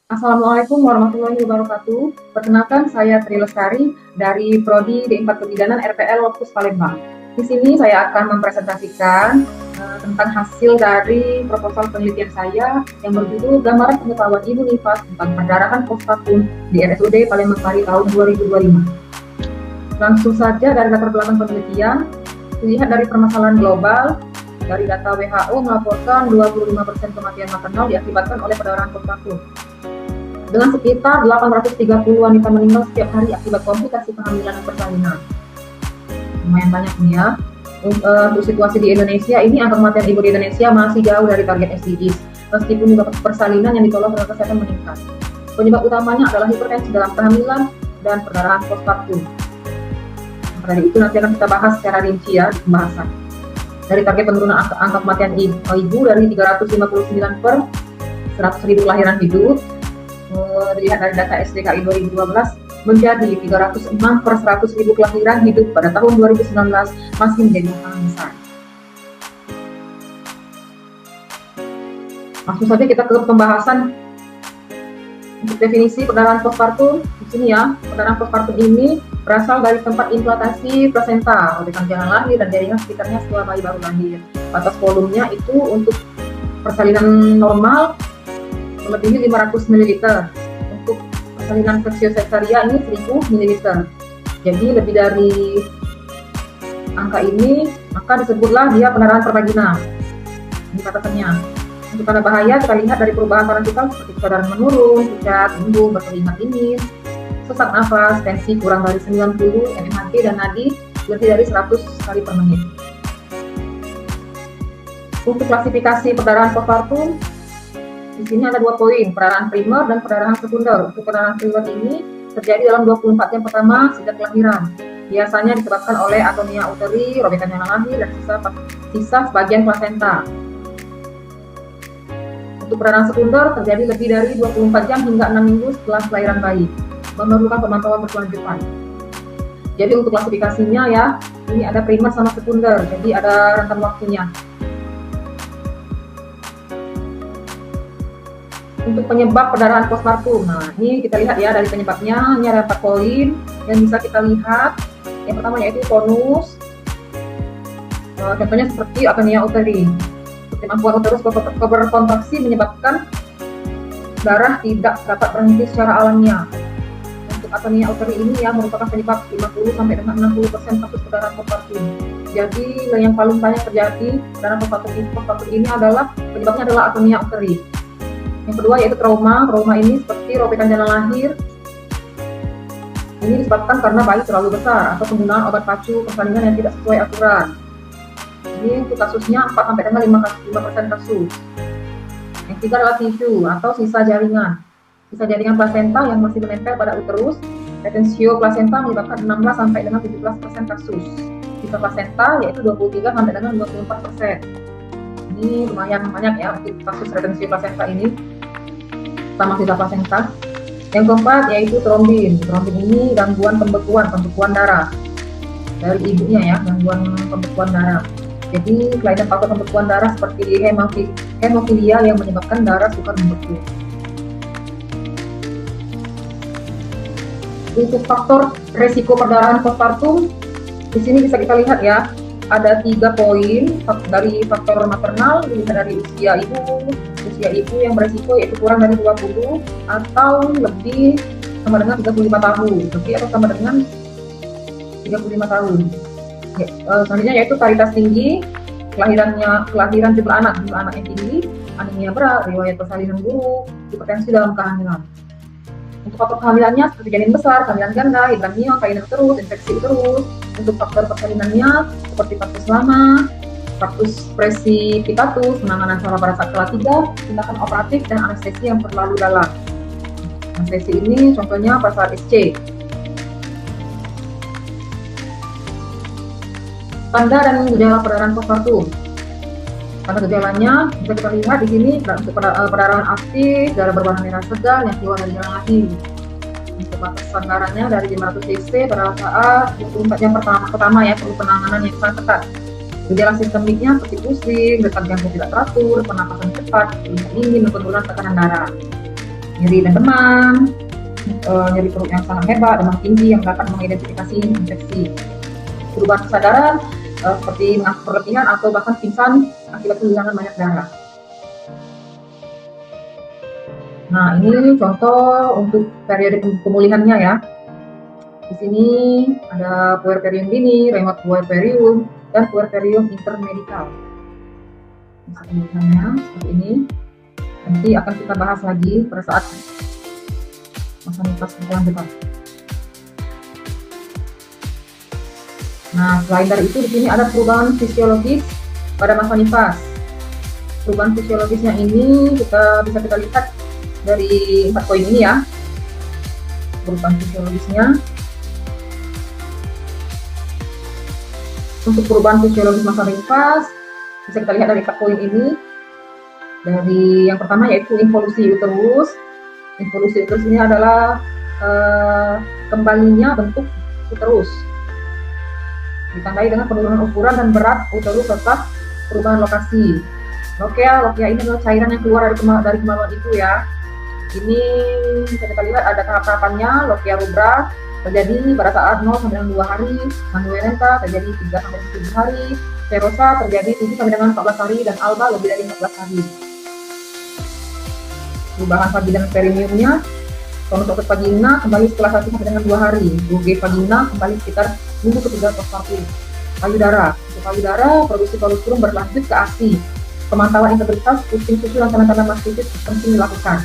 Assalamualaikum warahmatullahi wabarakatuh. Perkenalkan, saya Tri Lestari dari Prodi D4 Kebidanan RPL Lokus Palembang. Di sini saya akan mempresentasikan tentang hasil dari proposal penelitian saya yang berjudul Gambaran Pengetahuan Ibu Nifas tentang Perdarahan Postpartum di RSUD Palembang Sari tahun 2025. Langsung saja dari latar belakang penelitian, dilihat dari permasalahan global. Dari data WHO melaporkan 25% kematian maternal diakibatkan oleh perdarahan postpartum, dengan sekitar 830 wanita meninggal setiap hari akibat komplikasi kehamilan dan persalinan. Lumayan banyak nih ya. Untuk situasi di Indonesia, ini angka kematian ibu di Indonesia masih jauh dari target SDGs, meskipun juga persalinan yang ditolong tenaga kesehatan meningkat. Penyebab utamanya adalah hipertensi dalam kehamilan dan perdarahan postpartum. Maka dari itu nanti akan kita bahas secara rinci ya di pembahasan. Dari target penurunan angka kematian ibu dari 359 per 100.000 kelahiran hidup, dilihat dari data SDKI 2012 menjadi 306 per 100.000 kelahiran hidup pada tahun 2019, masih menjadi masalah besar. Langsung saja kita ke pembahasan. Untuk definisi perdarahan postpartum, di sini ya, perdarahan postpartum ini berasal dari tempat implantasi plasenta, robekan jalan lahir dan jaringan sekitarnya setelah bayi baru lahir. Batas volumenya itu untuk persalinan normal melebihi 500 ml. Untuk persalinan seksiosesaria ini 1000 ml. Jadi lebih dari angka ini, maka disebutlah dia perdarahan pervaginal. Ini batasannya. Untuk tanda bahaya kita lihat dari perubahan parentikal seperti kesadaran menurun, pucat, embung, berkeringat dingin, sesak nafas, tensi kurang dari 90 mmHg dan nadi lebih dari 100 kali per menit. Untuk klasifikasi perdarahan postpartum, di sini ada 2 poin, perdarahan primer dan perdarahan sekunder. Untuk perdarahan primer ini terjadi dalam 24 jam pertama sejak kelahiran. Biasanya disebabkan oleh atonia uteri, robekan jalan lahir, dan sisa sebagian plasenta. Untuk perdarahan sekunder terjadi lebih dari 24 jam hingga 6 minggu setelah kelahiran bayi, memerlukan pemantauan berkelanjutan. Jadi untuk klasifikasinya ya, ini ada primer sama sekunder, jadi ada rentang waktunya. Untuk penyebab perdarahan postpartum, nah ini kita lihat ya dari penyebabnya, ini ada 4 poin yang bisa kita lihat. Yang pertama yaitu tonus, contohnya seperti atonia uteri. Kemampuan uterus berkontraksi menyebabkan darah tidak dapat berhenti secara alamiah. Untuk atonia uteri ini ya merupakan penyebab 50-60% kasus perdarahan postpartum. Jadi yang paling banyak terjadi perdarahan postpartum ini adalah penyebabnya adalah atonia uteri. Yang kedua yaitu trauma. Trauma ini seperti robekan jalan lahir. Ini disebabkan karena bayi terlalu besar atau penggunaan obat pacu persalinan yang tidak sesuai aturan. Ini untuk kasusnya 4-5% kasus. Yang ketiga adalah tisu atau sisa jaringan. Sisa jaringan plasenta yang masih menempel pada uterus. Retensio plasenta menyebabkan 16-17% kasus. Sisa plasenta yaitu 23-24%. Ini lumayan banyak ya untuk kasus retensio plasenta ini sama sisa plasenta. Yang keempat yaitu trombin. Trombin ini gangguan pembekuan darah dari ibunya ya, gangguan pembekuan darah. Jadi kelainan faktor pembekuan darah seperti hemofilia yang menyebabkan darah sukar membeku. Untuk faktor resiko perdarahan postpartum, di sini bisa kita lihat ya, ada 3 poin dari faktor maternal, dari usia ibu yang beresiko yaitu kurang dari 20 atau lebih sama dengan 35 tahun, lebih atau sama dengan 35 tahun. Selanjutnya yaitu paritas tinggi, kelahiran jumlah anak yang tinggi, anemia berat, riwayat persalinan buruk, hipertensi dalam kehamilan. Untuk faktor kehamilannya seperti janin besar, kehamilan ganda, hidramnion, kelainan uterus, infeksi uterus. Untuk faktor persalinannya seperti faktus lama, faktus precipitatus, penanganan salah pada saat kelahiran, tindakan operatif dan anestesi yang terlalu dalam. Anestesi ini contohnya pada saat SC. Tanda dan gejala perdarahan postpartum. Tanda gejalanya bisa kita lihat di sini untuk perdarahan aktif, darah berwarna merah segar yang keluar dari jalan lahir. Untuk batasan darahnya dari 500 cc pada saat 24 jam pertama ya, perlu penanganan yang sangat ketat. Gejala sistemiknya seperti pusing, detak jantung tidak teratur, pernapasan cepat, dingin, dan penurunan tekanan darah. nyeri dan demam, nyeri perut yang sangat hebat, demam tinggi yang dapat mengidentifikasi infeksi. Perubahan kesadaran seperti mengantuk berlebihan atau bahkan pingsan akibat kehilangan banyak darah. Nah, ini contoh untuk periode pemulihannya ya. Di sini ada puerperium dini, remote puerperium, dan puerperium intermedial. Masa pemulihannya seperti ini. Nanti akan kita bahas lagi pada saat masa nifas berkelanjutan. Nah, selain dari itu di sini ada perubahan fisiologis pada masa nifas. Perubahan fisiologisnya ini bisa kita lihat dari 4 poin ini ya. Perubahan fisiologisnya. Untuk perubahan fisiologis masa nifas bisa kita lihat dari 4 poin ini. Dari yang pertama yaitu involusi uterus. Involusi uterus ini adalah kembalinya bentuk uterus, ditandai dengan penurunan ukuran dan berat uterus serta perubahan lokasi. Lokea ini adalah cairan yang keluar dari kemaluan itu ya. Ini bisa kita lihat ada tahap-tahapannya. Lokea rubra terjadi pada saat 0 sampai dengan 2 hari, manuelenta terjadi 3 sampai 7 hari, serosa terjadi 7 sampai dengan 14 hari, dan alba lebih dari 14 hari. Perubahan vagina dan perineumnya, tonus otot vagina kembali setelah 1 sampai dengan 2 hari, ruge vagina kembali sekitar minggu ketiga postpartum. Payudara, untuk payudara produksi kolostrum berlanjut ke ASI. Pemantauan integritas, pusing susu dan tanda-tanda mastitis penting dilakukan.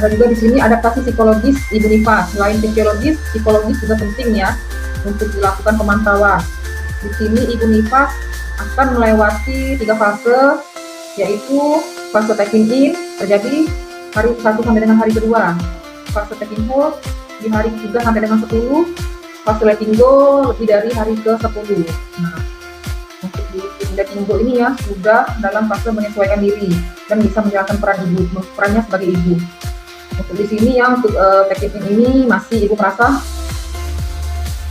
Ada juga di sini adaptasi psikologis ibu nifas. Selain fisiologis, psikologis juga penting ya untuk dilakukan pemantauan. Di sini ibu nifas akan melewati 3 fase, yaitu fase taking in terjadi hari 1 sampai dengan hari kedua, fase taking hold di hari ketiga sampai dengan 10, fase letting go lebih dari hari ke-10. Nah, untuk di letting go ini ya sudah dalam fase menyesuaikan diri dan bisa menjalankan perannya sebagai ibu. Untuk di sini yang untuk taking in ini masih ibu merasa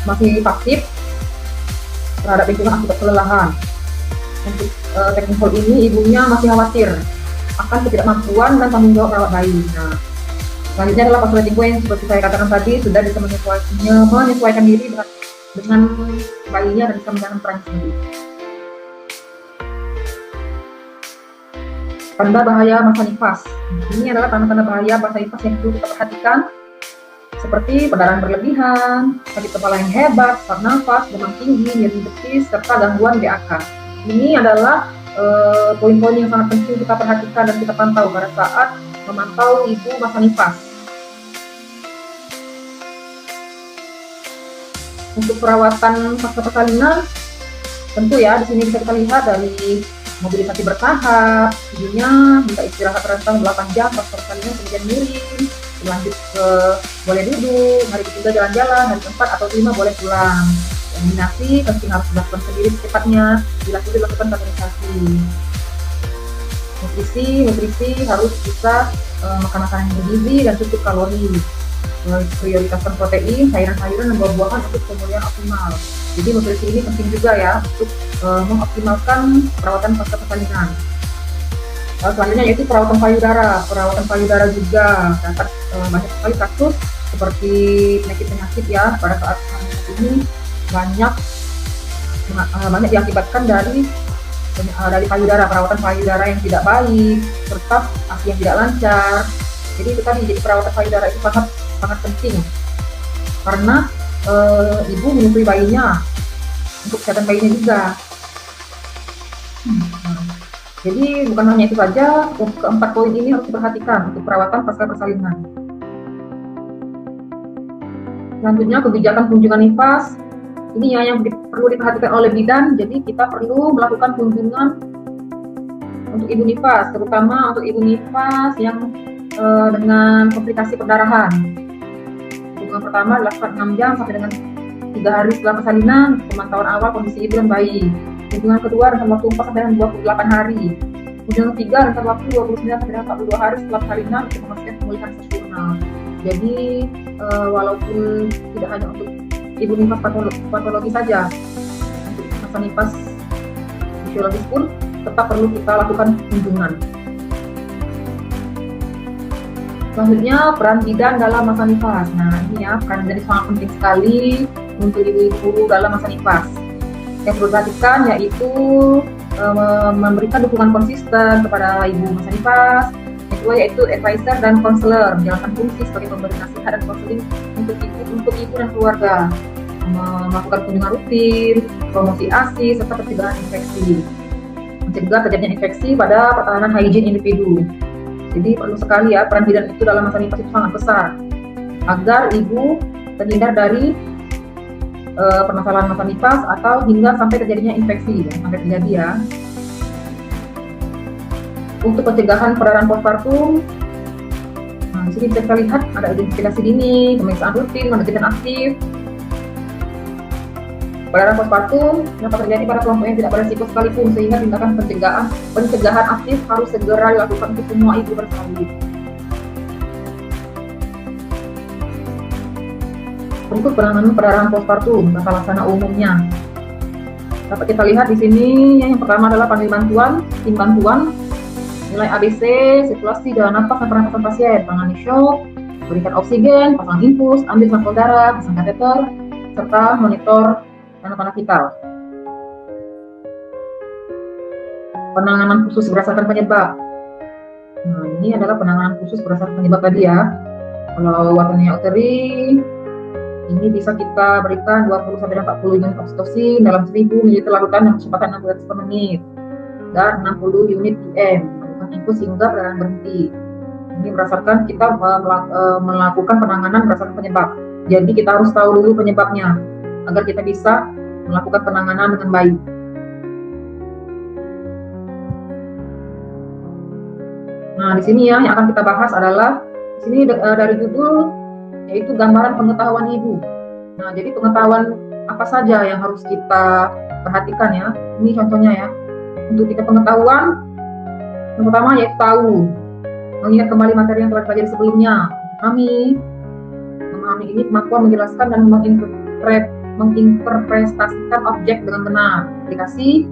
masih pasif terhadap lingkungan akibat kelelahan. Untuk taking hold ini ibunya masih khawatir akan ketidakmampuan dan tanggung jawab merawat bayi. Nah, selanjutnya adalah fase letting go yang seperti saya katakan tadi sudah bisa menyesuaikan diri dengan bayinya dan bisa menjalankan peran sendiri. Tanda bahaya masa nifas. Ini adalah tanda-tanda bahaya masa nifas yang perlu kita perhatikan, seperti perdarahan berlebihan, sakit kepala yang hebat, sesak nafas, demam tinggi, nyeri betis, serta gangguan BAK. Ini adalah poin-poin yang sangat penting kita perhatikan dan kita pantau pada saat memantau ibu masa nifas. Untuk perawatan pasca persalinan, tentu ya di sini bisa kita lihat dari mobilisasi bertahap, ibunya bisa istirahat rentang 8 jam pasca persalinan, kemudian miring, berlanjut ke boleh duduk, hari ketiga jalan-jalan, hari keempat atau 5 boleh pulang. Eliminasi penting harus dilakukan sendiri secepatnya, bila sudah dilakukan kategorisasi. Nutrisi harus bisa makan makanan yang bergizi dan cukup kalori. Prioritaskan protein, sayuran-sayuran dan buah-buahan untuk pemulihan optimal. Jadi nutrisi ini penting juga ya untuk mengoptimalkan perawatan pasca persalinan. Selanjutnya yaitu perawatan payudara. Perawatan payudara juga dapat banyak sekali kasus seperti penyakit-penyakit ya pada saat ini banyak diakibatkan dari payudara, perawatan payudara yang tidak baik serta ASI yang tidak lancar. Jadi itu tadi, jadi perawatan payudara itu sangat penting karena ibu menyusui bayinya, untuk kesehatan bayinya juga. Jadi bukan hanya itu saja, keempat poin ini harus diperhatikan untuk perawatan pasca persalinan. Selanjutnya kebijakan kunjungan nifas. Ini ya yang perlu diperhatikan oleh bidan. Jadi kita perlu melakukan kunjungan untuk ibu nifas, terutama untuk ibu nifas yang dengan komplikasi perdarahan. Kunjungan pertama dilakukan 6 jam sampai dengan 3 hari setelah persalinan, pemantauan awal kondisi ibu dan bayi. Kunjungan kedua rentang waktu 4 sampai dengan 28 hari. Kunjungan ketiga rentang waktu 29 sampai dengan 42 hari setelah persalinan untuk memastikan pemulihan sempurna. Jadi walaupun tidak hanya untuk ibu nifas patologi saja, untuk masa nifas fisiologis pun tetap perlu kita lakukan kunjungan. Selanjutnya, peran bidan dalam masa nifas. Nah, ini ya, peran bidan sangat penting sekali untuk ibu-ibu dalam masa nifas. Yang perlu diperhatikan yaitu memberikan dukungan konsisten kepada ibu masa nifas, yaitu advisor dan konselor, menjalankan fungsi sebagai pemberi nasihat dan konseling untuk ibu dan keluarga, melakukan kunjungan rutin, promosi ASI, serta pencegahan infeksi, mencegah terjadinya infeksi pada pertahanan higien individu. Jadi perlu sekali ya, peran bidan itu dalam masa nifas itu sangat besar agar ibu terhindar dari permasalahan masa nifas atau hingga sampai terjadinya infeksi, sampai terjadi ya. Untuk pencegahan perdarahan postpartum, nah di sini bisa kita lihat ada identifikasi dini, pemeriksaan rutin, manajemen aktif. Perdarahan postpartum dapat terjadi pada kelompok yang tidak beresiko sekalipun, sehingga tindakan pencegahan aktif harus segera dilakukan untuk semua ibu bersalin. Berikut penanganan perdarahan postpartum, tata laksana umumnya. Dapat kita lihat di sini yang pertama adalah panggil bantuan, tim bantuan, nilai ABC, sirkulasi dan napas dan pernapasan pasien, tangani shock, berikan oksigen, pasang infus, ambil sampel darah, pasang kateter, serta monitor tanda-tanda vital. Penanganan khusus berdasarkan penyebab. Nah, ini adalah penanganan khusus berdasarkan penyebab tadi ya. Kalau waternya uteri, ini bisa kita berikan 20-40 unit oksitosin dalam 1000 ml larutan dengan kecepatan 6 per menit dan 60 unit IM, melakukan infus hingga perdarahan berhenti. Ini berdasarkan kita melakukan penanganan berdasarkan penyebab. Jadi kita harus tahu dulu penyebabnya agar kita bisa melakukan penanganan dengan baik. Nah, di sini ya yang akan kita bahas adalah di sini dari judul yaitu gambaran pengetahuan ibu. Nah, jadi pengetahuan apa saja yang harus kita perhatikan ya. Ini contohnya ya. Untuk kita pengetahuan, yang pertama yaitu tahu, mengingat kembali materi yang telah dipelajari sebelumnya. Memahami ini kemampuan menjelaskan dan menginterpretasikan objek dengan benar, aplikasi,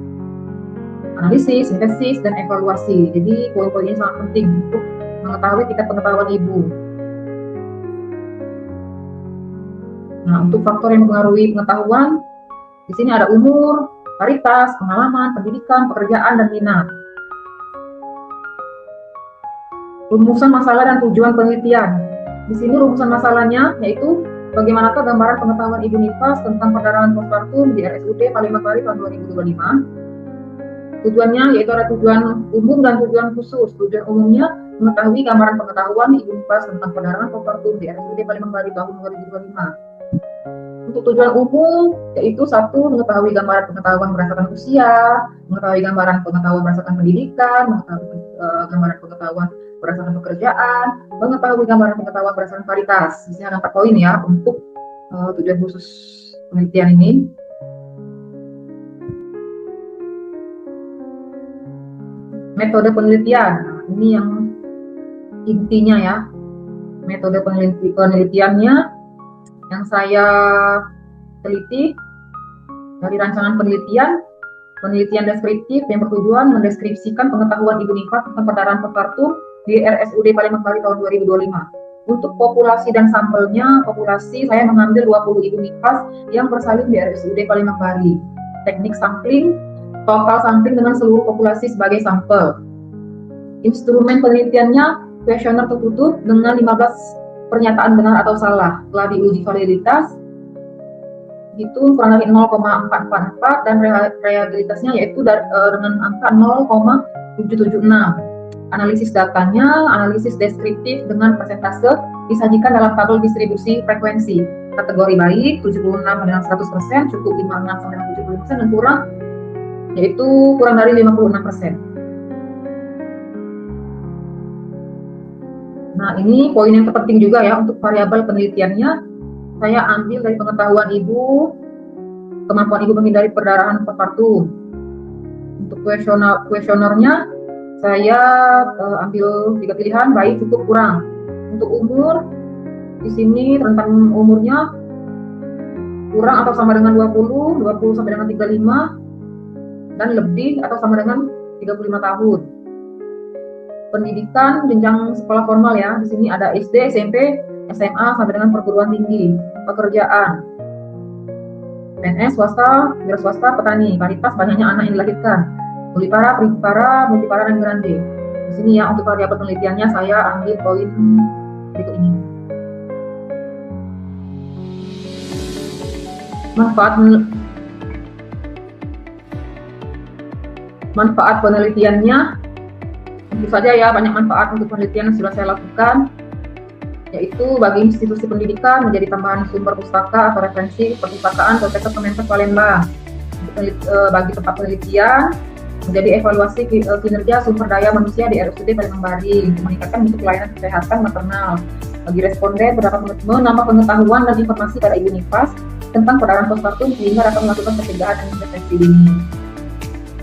analisis, sintesis, dan evaluasi. Jadi poin-poin ini sangat penting untuk mengetahui tingkat pengetahuan ibu. Nah, untuk faktor yang mempengaruhi pengetahuan, di sini ada umur, varietas, pengalaman, pendidikan, pekerjaan, dan minat. Rumusan masalah dan tujuan penelitian. Di sini rumusan masalahnya yaitu bagaimanakah gambaran pengetahuan ibu nifas tentang perdarahan postpartum di RSUD Palembang tahun 2025. Tujuannya yaitu ada tujuan umum dan tujuan khusus. Tujuan umumnya mengetahui gambaran pengetahuan ibu nifas tentang perdarahan postpartum di RSUD Palembang tahun 2025. Untuk tujuan umum yaitu 1. Mengetahui gambaran pengetahuan berdasarkan usia, mengetahui gambaran pengetahuan berdasarkan pendidikan, mengetahui gambaran pengetahuan berdasarkan pekerjaan, mengetahui gambaran pengetahuan berdasarkan varietas. Di sini ada 4 poin ya untuk tujuan khusus penelitian ini. Metode penelitian, nah, ini yang intinya ya. Metode penelitiannya yang saya teliti dari rancangan penelitian deskriptif yang bertujuan mendeskripsikan pengetahuan ibu nifas tentang perdarahan postpartum di RSUD Palembang tahun 2025. Untuk populasi dan sampelnya, saya mengambil 20 ibu nifas yang bersalin di RSUD Palembang. Teknik sampling, total sampling dengan seluruh populasi sebagai sampel. Instrumen penelitiannya kuesioner tertutup dengan 15 pernyataan benar atau salah. Setelah diuji validitas, itu kurang dari 0,444 dan reliabilitasnya yaitu dengan angka 0,776. Analisis datanya, analisis deskriptif dengan persentase disajikan dalam tabel distribusi frekuensi. Kategori baik 76 dengan 100%, cukup 56 sampai 70% dan kurang yaitu kurang dari 56%. Nah, ini poin yang terpenting juga ya untuk variabel penelitiannya. Saya ambil dari pengetahuan ibu, kemampuan ibu menghindari perdarahan postpartum. Untuk kuesionernya, saya ambil 3 pilihan, baik, cukup, kurang. Untuk umur, di sini rentang umurnya kurang atau sama dengan 20 sampai dengan 35, dan lebih atau sama dengan 35 tahun. Pendidikan jenjang sekolah formal ya. Di sini ada SD, SMP, SMA sampai dengan perguruan tinggi. Pekerjaan PNS, swasta, wira swasta, petani. Paritas banyaknya anak yang dilahirkan. Multipara, peripara, multipara, dan grande. Di sini ya untuk variabel penelitiannya saya ambil poin berikut ini. Manfaat penelitiannya tentu saja ya banyak manfaat untuk penelitian yang sudah saya lakukan, yaitu bagi institusi pendidikan menjadi tambahan sumber pustaka atau referensi perpustakaan Poltekkes Kemenkes Palembang. Bagi tempat penelitian menjadi evaluasi kinerja sumber daya manusia di RSUD Palembang Bari untuk meningkatkan mutu pelayanan kesehatan maternal. Bagi responden menambah pengetahuan dan informasi pada ibu nifas tentang perdarahan postpartum sehingga dapat melakukan pencegahan dan deteksi dini.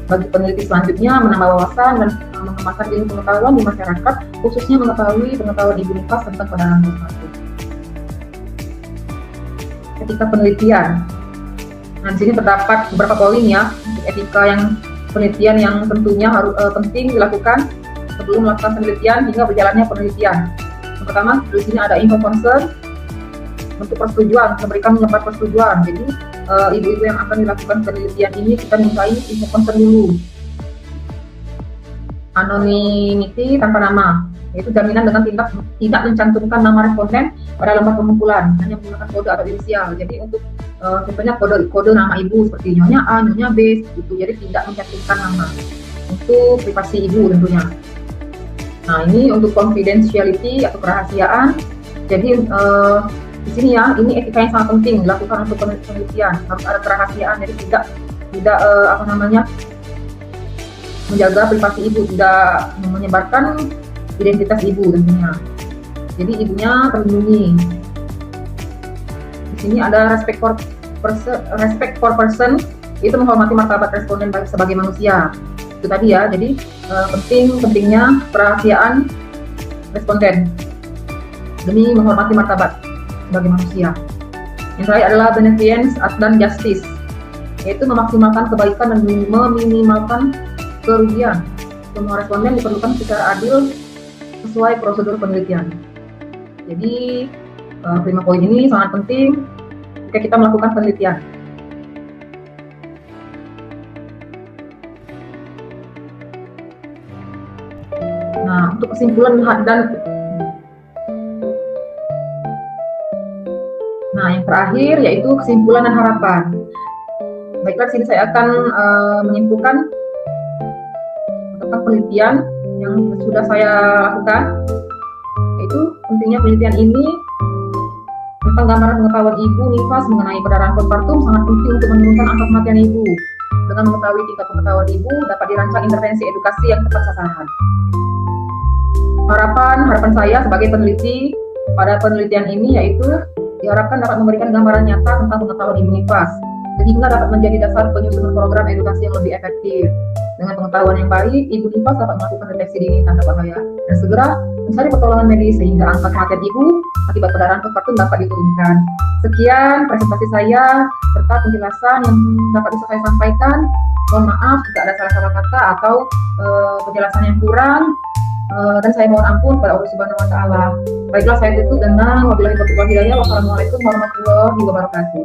Bagi peneliti selanjutnya menambah wawasan dan mengemaskan ilmu pengetahuan di masyarakat, khususnya mengetahui pengetahuan ibu nifas tentang perdarahan postpartum. Etika penelitian. Nah, di sini terdapat beberapa poin ya untuk etika yang penelitian yang tentunya harus penting dilakukan sebelum melakukan penelitian hingga berjalannya penelitian. Yang pertama, di sini ada info concern, bentuk persetujuan, memberikan lembar persetujuan. Jadi ibu-ibu yang akan dilakukan penelitian ini kita mintai info concern dulu. Anonymity tanpa nama, yaitu jaminan dengan tidak mencantumkan nama responden pada lembar pengumpulan, hanya menggunakan kode atau inisial. Jadi untuk contohnya kode nama ibu seperti nyonya A, nyonya B, gitu. Jadi tidak mencantumkan nama untuk privasi ibu tentunya. Nah, ini untuk confidentiality atau kerahasiaan. Jadi di sini ya, ini etika yang sangat penting dilakukan untuk penelitian, harus ada kerahasiaan. Jadi tidak menjaga privasi ibu, tidak menyebarkan identitas ibu tentunya. Jadi ibunya terlindungi. Di sini ada respect for person, itu menghormati martabat responden sebagai manusia. Itu tadi ya. Jadi pentingnya kerahasiaan responden demi menghormati martabat sebagai manusia. Yang terakhir adalah benevolence dan justice, yaitu memaksimalkan kebaikan dan meminimalkan kerugian. Semua responden diperlukan secara adil sesuai prosedur penelitian. Jadi 5 poin ini sangat penting jika kita melakukan penelitian. Nah, untuk kesimpulan yang terakhir yaitu kesimpulan dan harapan. Baiklah, sini saya akan menyimpulkan tentang penelitian yang sudah saya lakukan, yaitu pentingnya penelitian ini tentang gambaran pengetahuan ibu nifas mengenai perdarahan postpartum sangat penting untuk menurunkan angka kematian ibu. Dengan mengetahui tingkat pengetahuan ibu, dapat dirancang intervensi edukasi yang tepat sasaran. Harapan saya sebagai peneliti pada penelitian ini yaitu diharapkan dapat memberikan gambaran nyata tentang pengetahuan ibu nifas, sehingga dapat menjadi dasar penyusunan program edukasi yang lebih efektif. Dengan pengetahuan yang baik, ibu nifas dapat melakukan deteksi dini tanda bahaya dan segera mencari pertolongan medis sehingga angka kematian ibu akibat perdarahan postpartum dapat diturunkan. Sekian presentasi saya serta penjelasan yang dapat bisa saya sampaikan. Mohon maaf jika ada salah-salah kata atau penjelasan yang kurang. Dan saya mohon ampun kepada Allah Subhanahu wa Ta'ala. Baiklah, saya tutup dengan wabillahi taufiq wal hidayah. Wassalamualaikum warahmatullahi wabarakatuh.